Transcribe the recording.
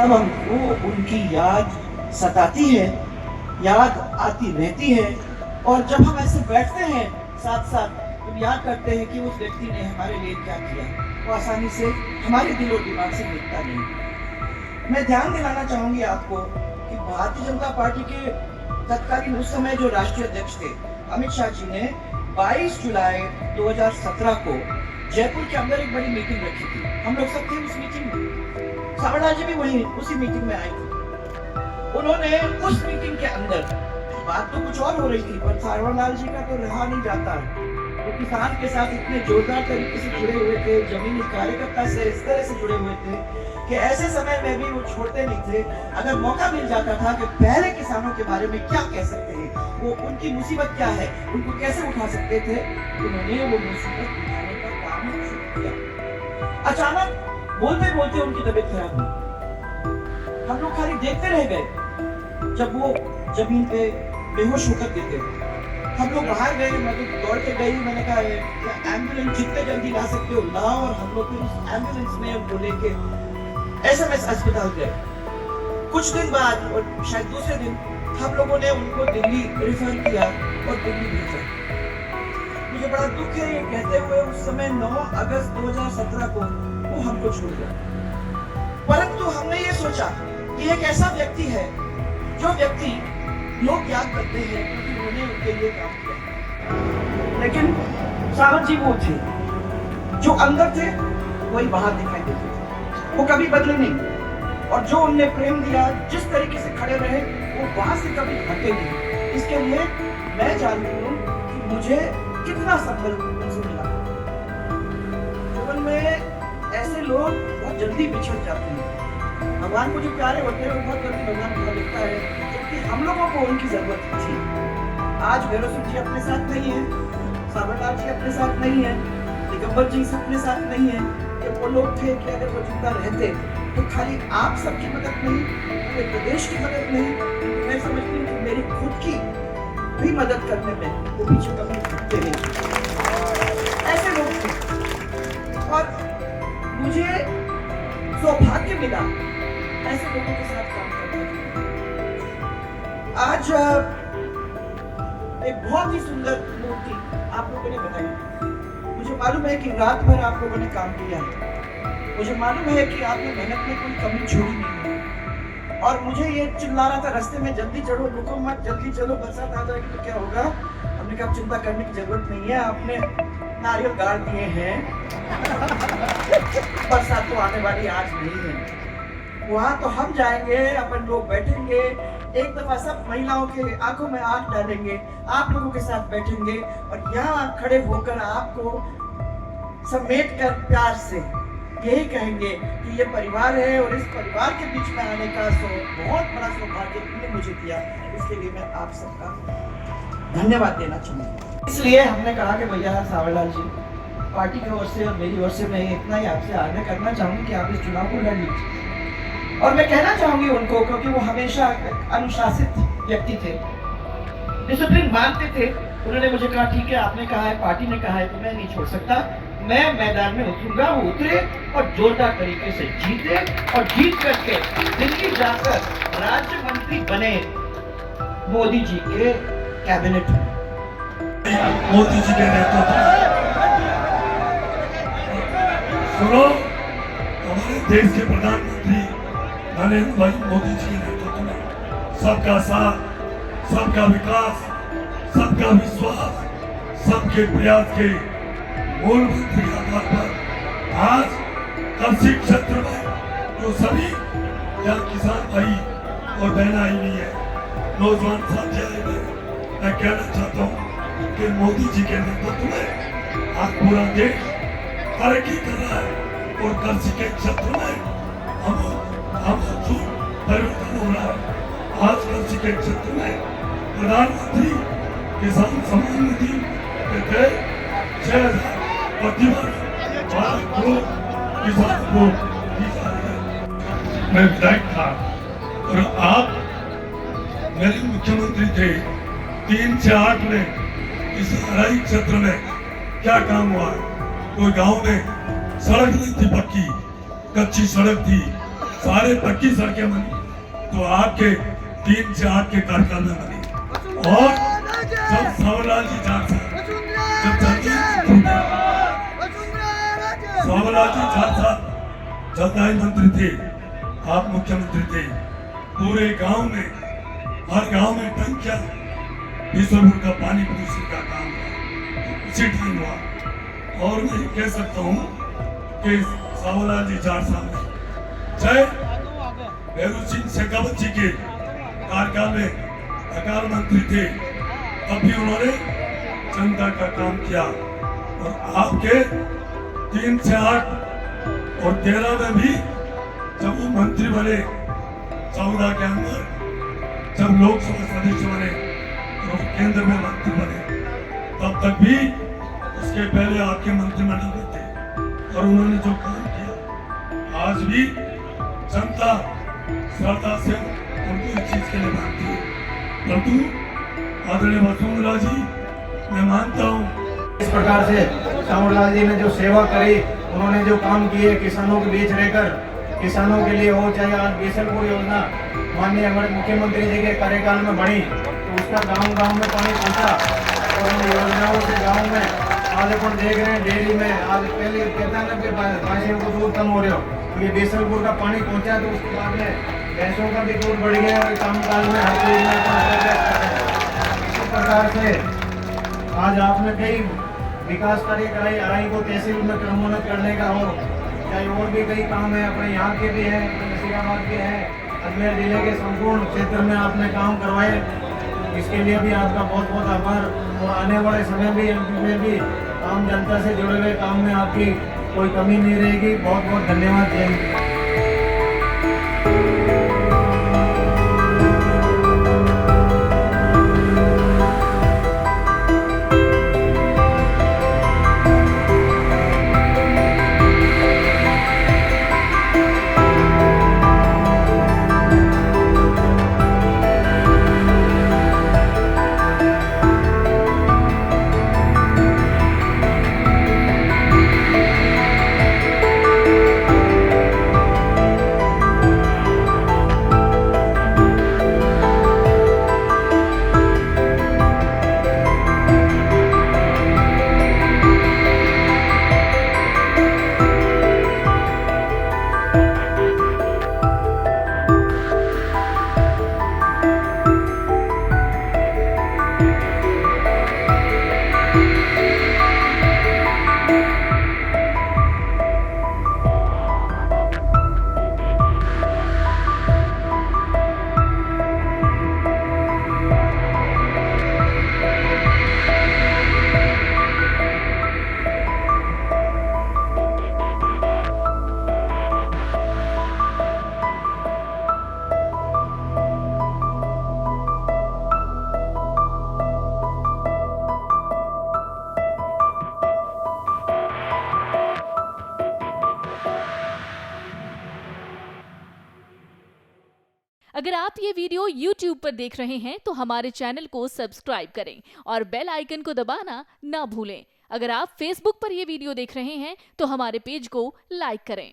तब हमको उनकी याद सताती है, याद आती रहती है। और जब हम ऐसे बैठते हैं साथ साथ तो याद करते हैं कि उस व्यक्ति ने हमारे लिए क्या किया, वो आसानी से हमारे दिलो दिमाग से मिटता नहीं। मैं ध्यान दिलाना चाहूंगी आपको कि भारतीय जनता पार्टी के तत्कालीन उस समय जो राष्ट्रीय अध्यक्ष थे अमित शाह जी ने 22 जुलाई 2017 को जयपुर के अंदर एक बड़ी मीटिंग रखी थी। हम लोग सब थे उस मीटिंग में, सावरलाल जी भी वहीं उसी मीटिंग में आए थे। उन्होंने उस मीटिंग के अंदर बात तो कुछ और हो रही थी, पर सावरलाल जी का तो रहा नहीं जाता। वो किसान के साथ इतने जोरदार तरीके से जुड़े हुए थे, जमीनी कार्यकर्ता से इस तरह से जुड़े हुए थे कि ऐसे समय में भी वो छोड़ते नहीं थे। अगर मौका मिल जाता था कि पहले किसानों के बारे में क्या कह सकते हैं, वो उनकी मुसीबत क्या है, उनको कैसे उठा सकते थे, उन्होंने वो मुसीबत उठाने का काम शुरू किया। अचानक बोलते बोलते उनकी तबीयत खराब हुई। हम लोग खाली देखते रह गए जब वो जमीन पे बेहोश होकर गिर गए। हम लोग बाहर गए, मैं तो दौड़ के गई, मैंने कहा एम्बुलेंस जितने जल्दी ला सकते हो लाओ। और हम लोग फिर उस एम्बुलेंस में वो लेके एसएमएस अस्पताल गए। कुछ दिन बाद और शायद दूसरे दिन हम लोगों ने उनको दिल्ली रेफर किया और दिल्ली भेजा। मुझे बड़ा दुख है ये कहते हुए, उस समय 9 अगस्त 2017 को वो हमको छोड़ गया। परंतु हमने ये सोचा कि एक ऐसा व्यक्ति है जो व्यक्ति लोग याद करते हैं क्योंकि उन्होंने उनके लिए काम किया। लेकिन सावंत जी वो थे जो अंदर थे वही बाहर दिखाई देते थे, वो कभी बदले नहीं। और जो उनने प्रेम दिया, जिस तरीके से खड़े रहे, वो वहां से कभी हटे नहीं। इसके लिए मैं जानती हूँ कि मुझे कितना संबल उनसे मिला। जीवन में ऐसे लोग बहुत जल्दी बिछड़ जाते हैं। भगवान को जो प्यारे होते हैं वो बहुत जल्दी भगवान को लिखता है, क्योंकि हम लोगों को उनकी जरूरत थी। आज भैरव जी अपने साथ नहीं है, सावरलाल जी अपने साथ नहीं है, दिगंबर जी अपने साथ नहीं है। ये वो लोग थे कि अगर वो जिंदा रहते तो खाली आप सबकी मदद नहीं, पूरे प्रदेश की मदद नहीं, मैं समझती हूँ कि मेरी खुद की भी मदद करने में वो पीछे कभी झुकते नहीं। ऐसे लोग थे और मुझे सौभाग्य मिला ऐसे लोगों के साथ काम करने का। आज एक बहुत ही सुंदर मूर्ति आप लोगों ने बनाई। मुझे मालूम है कि रात भर आप लोगों ने काम किया है, मुझे मालूम है कि आपने मेहनत में कोई कमी छोड़ी नहीं है। और मुझे ये चिल्ला रहा था रास्ते में, जल्दी चढ़ो, रुको मत, जल्दी चलो, बरसात आ जाएगी तो क्या होगा। हमने कहा चिंता करने की जरूरत नहीं है, आपने नारियल गाड़ दिए हैं बरसात तो आने वाली आज नहीं है। वहां तो हम जाएंगे, अपन लोग बैठेंगे, एक दफा सब महिलाओं के आंखों में आंख डालेंगे, आप लोगों के साथ बैठेंगे और यहाँ खड़े होकर आपको समेट कर प्यार से यही कहेंगे कि ये परिवार है और इस परिवार के बीच में आने का बहुत बड़ा सौभाग्य तुमने मुझे दिया। इसके लिए मैं आप सबका धन्यवाद देना चाहूँगा। इसलिए हमने कहा कि भैया सावरलाल जी, पार्टी की ओर से और मेरी ओर से मैं इतना ही आपसे आग्रह करना चाहूँगी कि आप इस चुनाव को लड़ लीजिए। और मैं कहना चाहूँगी उनको, क्योंकि वो हमेशा अनुशासित व्यक्ति थे, डिसिप्लिन मानते थे। उन्होंने मुझे कहा ठीक है, आपने कहा है, पार्टी ने कहा है तो मैं नहीं छोड़ सकता, मैं मैदान में उतरूंगा। वो उतरे और जोरदार तरीके से जीते और जीत करके दिल्ली जाकर राज्य मंत्री बने मोदी जी के कैबिनेट में। मोदी जी के नेतृत्व सुनो, हमारे देश के प्रधानमंत्री नरेंद्र भाई मोदी जी के नेतृत्व में सबका साथ, सबका विकास, सबका विश्वास, सबके प्रयास के मूल मंत्र के आधार पर आज कृषि क्षेत्र में जो सभी यहाँ किसान भाई और बहन आई हुई है, नौजवान साथी आए हुए, मैं कहना चाहता हूँ कि मोदी जी के नेतृत्व में आज पूरा देश तरक्की कर रहा है और कृषि के क्षेत्र में हम परिवर्तन हो रहा है। आज कृषि के क्षेत्र में प्रधानमंत्री किसान सम्मान निधि के तहत 6,000 प्रतिवर्ष 12 करोड़ किसानों को दी जा रही है। मैं विधायक था और आप मेरे मुख्यमंत्री थे। 3 से 8 में इस हराई क्षेत्र में क्या काम हुआ? कोई गांव में सड़क नहीं थी, पक्की कच्ची सड़क थी, सारे पक्की सड़कें बनी तो आपके 3 से 8 के कार्यकाल में बनी। और जब सावरलाल जी जाट साहब सावरलाल जी जाट साहब जलदाय मंत्री थे, आप मुख्यमंत्री थे, पूरे गांव में हर गांव में टंकियां बीसलपुर का पानी पहुंचने का काम हुआ, उसी टाइम हुआ। और मैं कह सकता हूँ कि सावरलाल जी जाट साहब ने चाहे भैरू सिंह शेखावत जी के कार्यकाल में अकाल मंत्री थे, तब भी उन्होंने जनता का काम किया। और आपके 3 से 8 और 13 में भी जब वो मंत्री बने, 14 के अंदर जब लोकसभा सदस्य बने और केंद्र में मंत्री बने, तब तक भी उसके पहले आपके मंत्रिमंडल में थे। और उन्होंने जो काम किया, आज भी जनता श्रद्धा से उनको इस चीज के लिए मानती है। परंतु आदरणीय वसुंधरा जी, मैं मानता हूँ इस प्रकार से सावरलाल जी ने जो सेवा करी, उन्होंने जो काम किए किसानों के बीच रहकर, किसानों के लिए हो, चाहे आज बीसलपुर योजना माननीय हमारे मुख्यमंत्री जी के कार्यकाल में बनी तो उसका गांव-गांव में पानी पहुंचा। और उन योजनाओं से गांव में आज अपन देख रहे हैं डेयरी में आज पहले कहता है ना कि भैंसों को दूध कम हो रहा हो, ये बीसलपुर का पानी पहुंचा तो उसके बाद में भैंसों का भी दूध बढ़ गया और काम काल में हर चीज में इसी प्रकार से आज आपने कई विकास कार्य कराई, अराई को तहसील में क्रमोन्नत करने का हो, चाहे और भी कई काम है अपने यहाँ के भी हैं, अपने नसीराबाद के हैं, अजमेर जिले के संपूर्ण क्षेत्र में आपने काम करवाए। इसके लिए भी आपका बहुत बहुत आभार। और आने वाले समय भी एमपी में भी आम जनता से जुड़े हुए काम में आपकी कोई कमी नहीं रहेगी। बहुत बहुत धन्यवाद। जय हिंद। अगर आप ये वीडियो YouTube पर देख रहे हैं तो हमारे चैनल को सब्सक्राइब करें और बेल आइकन को दबाना ना भूलें। अगर आप Facebook पर ये वीडियो देख रहे हैं तो हमारे पेज को लाइक करें।